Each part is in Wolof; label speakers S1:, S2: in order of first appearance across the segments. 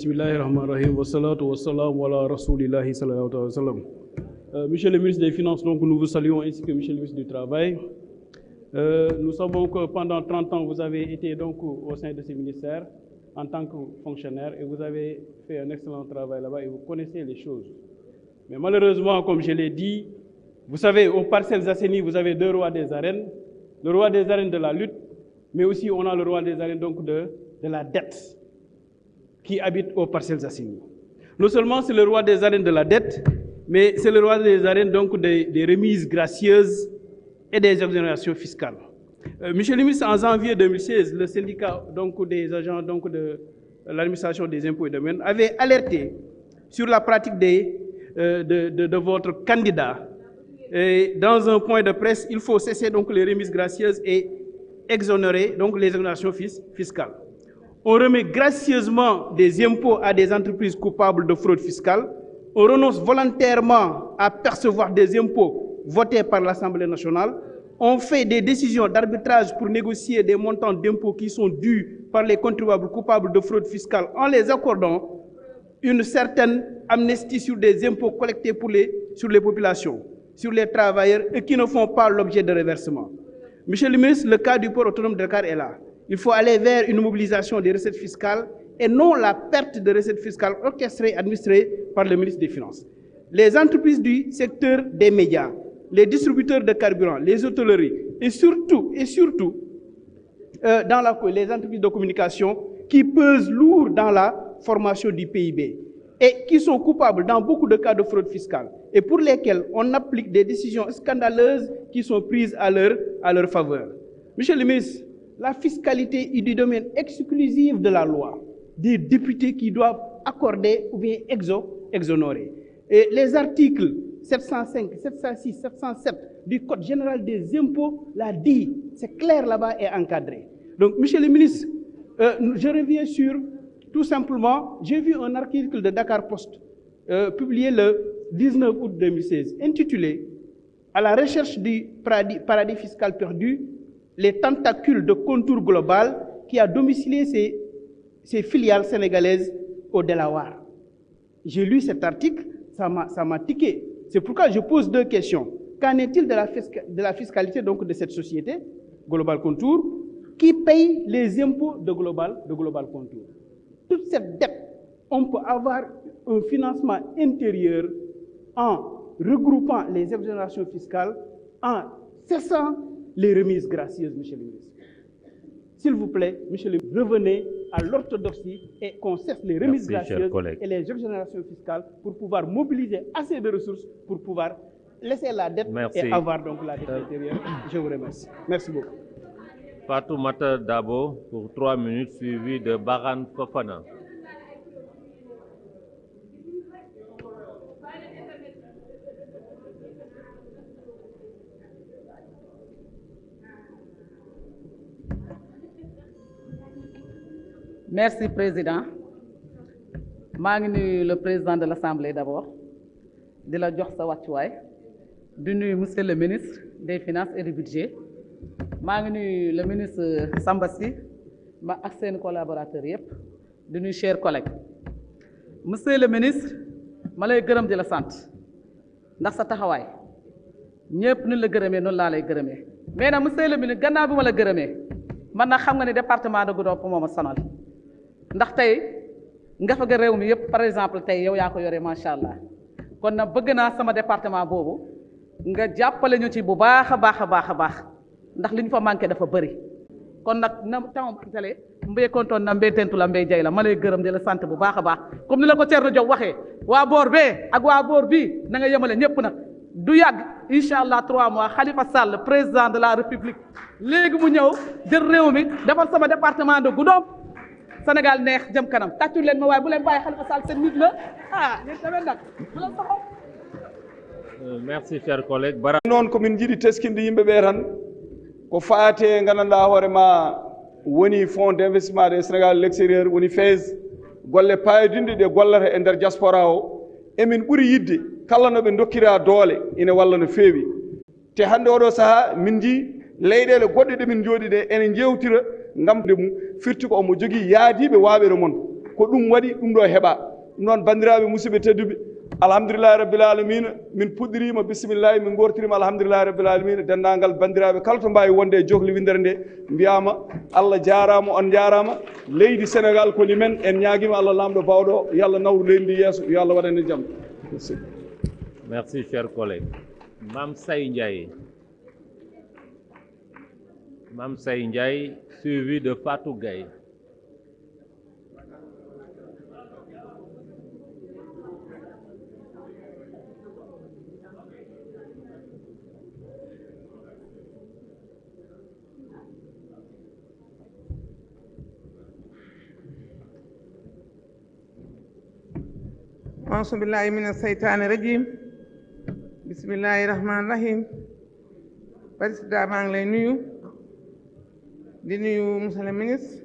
S1: Bismillahirrahmanirrahim. Wassalatu wassalamu ala rasulillahi sallallahu alayhi wa sallam. Monsieur le ministre des Finances, donc nous vous saluons ainsi que monsieur le ministre du Travail. Nous savons que pendant 30 ans, vous avez été donc au sein de ces ministères en tant que fonctionnaire et vous avez fait un excellent travail là-bas et vous connaissez les choses. Mais malheureusement, comme je l'ai dit, vous savez, aux Parcelles Assainies, vous avez deux rois des arènes. Le roi des arènes de la lutte, mais aussi on a le roi des arènes donc de la dette qui habite aux Parcelles Assainies. Non seulement c'est le roi des arènes de la dette, mais c'est le roi des arènes donc des remises gracieuses et des exonérations fiscales. Monsieur le ministre, en janvier 2016, le syndicat donc, des agents donc, de l'administration des impôts et domaines avait alerté sur la pratique de votre candidat. Et dans un point de presse, il faut cesser donc, les remises gracieuses et exonérer donc, les exonérations fiscales. On remet gracieusement des impôts à des entreprises coupables de fraude fiscale. On renonce volontairement à percevoir des impôts votés par l'Assemblée nationale. On fait des décisions d'arbitrage pour négocier des montants d'impôts qui sont dus par les contribuables coupables de fraude fiscale en les accordant une certaine amnistie sur des impôts collectés sur les populations, sur les travailleurs et qui ne font pas l'objet de reversement. Monsieur le ministre, le cas du port autonome de Dakar est là. Il faut aller vers une mobilisation des recettes fiscales et non la perte de recettes fiscales orchestrée et administrée par le ministre des Finances. Les entreprises du secteur des médias, les distributeurs de carburant, les hôtelleries et surtout les entreprises de communication qui pesent lourd dans la formation du PIB et qui sont coupables dans beaucoup de cas de fraude fiscale et pour lesquels on applique des décisions scandaleuses qui sont prises à leur faveur. Monsieur le ministre, la fiscalité est du domaine exclusif de la loi, des députés qui doivent accorder ou bien exonérer. Et les articles 705, 706, 707 du Code général des impôts l'a dit, c'est clair là-bas et encadré. Donc, monsieur le ministre, je reviens sur, tout simplement, j'ai vu un article de Dakar Post publié le 19 août 2016, intitulé « À la recherche du paradis fiscal perdu, les tentacules de contour global qui a domicilié ses filiales sénégalaises au Delaware. » J'ai lu cet article, ça m'a tiqué. C'est pourquoi je pose deux questions. Qu'en est-il de la fiscalité donc, de cette société, Global Contour, qui paye les impôts de Global Contour? Toute cette dette, on peut avoir un financement intérieur en regroupant les exonérations fiscales, en cessant les remises gracieuses, monsieur le ministre. S'il vous plaît, monsieur le ministre, revenez à l'orthodoxie et qu'on cesse les remises gracieuses et les exonérations fiscales pour pouvoir mobiliser assez de ressources pour pouvoir laisser la dette et avoir donc la dette intérieure. Je vous remercie. Merci beaucoup.
S2: Fatoumata Dabo pour 3 minutes, suivi de Baran Fofana.
S3: Merci, Président. Je suis le président de l'Assemblée d'abord, de la Djorsa Wachouaï, monsieur le ministre des Finances et du Budget, je suis le ministre Sambassi, ak seen collaborateurs yépp di nuyu chers collègues. Monsieur le ministre, ma lay gërëm di la sant ndax sa taxawaay ñëpp nu la gërëmee noonu laa lay gërëmee mais nag monsieur le ministre gannaaw bi ma la gërëmee man nag xam nga ne département de Goudomp moo ma sonal ndax tey nga fa réew mi yëpp par exemple tey yow yaa ko yore macha allah kon nag bëgg naa sama département boobu nga jàppale ñu ci bu baax a baax ndax li ñu fa manqué dafa bëri kon nag na taw tale mbéy kontoon na mbéy tentu la mbéy jay la ma lay gërëm di la sant bu baax a baax comme ni la ko Thierno Diop waxee waa boor bee ak waa boor bii na nga yemale ñëpp nag du yàgg incha allah 3 mois Khalifa Sall président de la République léegi mu ñëw jël réew mi defal sama département de Goudomp Sénégal neex jëm kanam tàccu leen ma waaye bu leen bàyyi Khalifa Sall seen nit la yéen tamit nag bu leen taxaw.
S2: Merci chers collègues.
S4: Non ko min jiiɗi teskinde yimɓe ɓe tan ko faate gandanɗa hoore ma woni fonds d' investissement des Sénégal à l'extérieur woni FAISE golle payodinde ɗe gollata e nder diaspora o emin ɓuri yidde kala no ɓe dokkira doole ina walla no feewi te hannde oɗo saaha min jii leyɗele goɗɗe ɗe min jooɗi ɗe ene jewtira ngam de mum firti ko omo jogii yaadiɓe waaɓere mon ko ɗum waɗi ɗum ɗo heɓa ɗum noon banndiraaɓe musidɓe tedduɓe alhamdulillahi rabbil alamina min puɗɗirima bisimillahi min gortirima alhamdulillahi rabbil alamina denndangal banndiraaɓe kala to mbawi wonde e johli windere nde mbiyama Allah jarama on jarama leydi Sénégal koni men en ñaguima Allah lamɗo bawɗo yo Allah nawru leydi ndi yeeso yo Allah waɗane jaam.
S2: Merci, chers collègues. Mame Saye Ndiaye. Mame Saye Ndiaye, suivi de Fatou Gaye.
S5: Auzu billahi mina seytaani rajim bismillahi rahmaani rahim président maa ngi lay nuyu di nuyu monsieur le ministre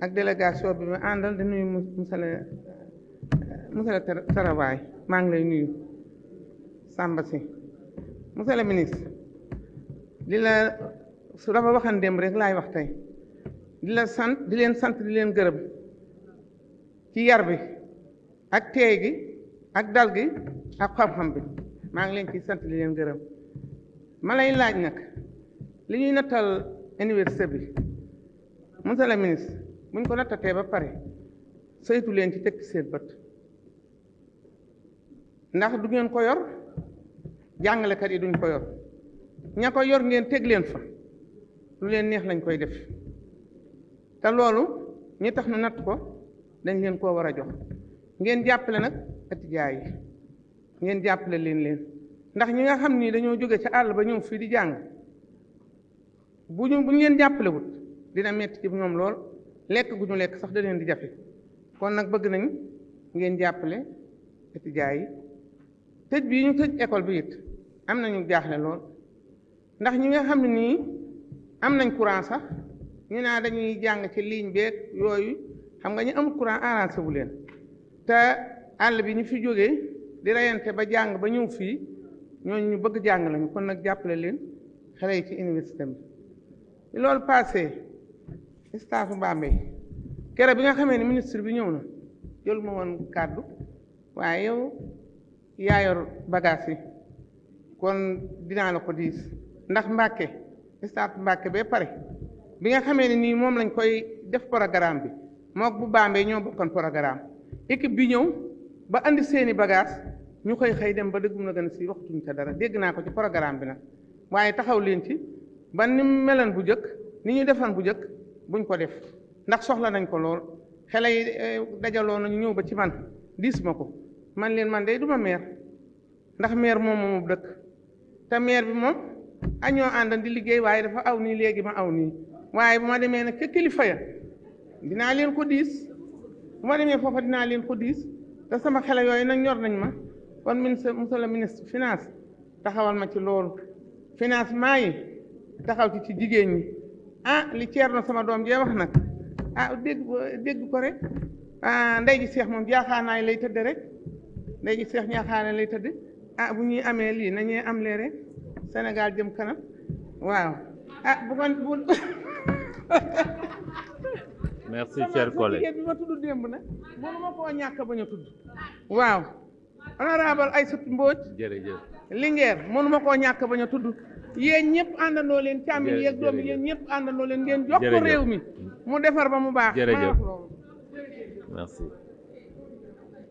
S5: ak délégation bi mu àndal di nuyu monsieur le travail maa ngi lay nuyu Samba Sy monsieur le ministre di la su dafa waxan démb rek laay wax tey di la sant di leen sant di leen gërëm ci yar bi ak teey gi ak dal gi ak xam-xam bi maa ngi leen ciy sant di leen gërëm ma lay laaj nag li ñuy nattal université bi monsieur le ministre buñ ko nattatee ba pare saytu leen ci teg seen bët ndax du ngeen ko yor jàngalekat yi duñ ko yor ña ko yor ngeen teg leen fa lu leen neex lañ koy def te loolu ñi tax nu natt ko dañ leen koo war a jox ngeen jàppale nag étudiants yi ngeen jàppale leen ndax ñi nga xam ni dañoo jóge ca àll ba ñëw fii di jàng bu ñu leen jàppalewut dina metti ci ñoom lool lekk gu ñu lekk sax da leen di jafe kon nag bëgg nañ ngeen jàppale étudiants yi tëj bii ñu tëj école bi it am nañu jaaxle lool ndax ñi nga xam ne nii am nañ courant sax ñu naa dañuy jàng ci ligne beeg yooyu xam nga ñu amul courant arrangé wu leen te àll bi ñu fi jógee di reyante ba jàng ba ñëw fii ñooñu ñu bëgg jàng lañu kon nag jàppale leen xale yi ci université bi loolu passé staffu Bambey kere bi nga xamee ne ministre bi ñëw na jël ma woon kàddu waaye yow yaa yor bagage yi kon dinaa la ko diis ndax Mbàkke staffu Mbàkke bee pare bi nga xamee ne nii moom lañ koy def programme bi mook bu Bambey ñoo bokkoon programme équipe bi ñëw ba andi seeni bagage ñu xëy dem ba dëggum na gën a si waxtuñ ca dara dégg naa ko ci programme bi nag waaye taxaw leen ci ba ni mu meloon bu njëkk ni ñu defan bu njëkk buñ ko def ndax soxla nañ ko lool xale yi dajaloo nañu ñëw ba ci man diis ma ko man leen man de duma maire ndax maire moom moomu dëkk te maire bi moom añoo àndan di liggéey waaye dafa aw nii léegi ma aw nii waaye bu ma demee nag ca kilifa ya dinaa leen ko diis bu ma demee foofa dinaa leen ko diis te sama xale yooyu nag ñor nañ ma kon monsieur le ministre finance taxawal ma ci loolu financement yi taxaw ci jigéen ñi li Thierno sama doom jee wax nag dégg ko rek ndey ji seex moom jaaxaanaay lay tëdd rek ndey ji seex jaaxaanaay lay tëdd bu ñuy amee lii nañuy am lee rek Sénégal jëm kanam waaw bu ko
S2: merci cher collègue
S5: bi ma tudd démb nag mënu ma koo ñàkk bañ a tudd waaw honorable Aïssatou Mbodj
S2: jërëjëf
S5: Linguère mënu ma koo ñàkk bañ a tudd yéen ñëpp àndandoo leen càmmiñ yeeg doom yéen ñëpp àndandoo leen ngeen jox ko réew mi mu defar ba mu baax
S2: jërëjëf merci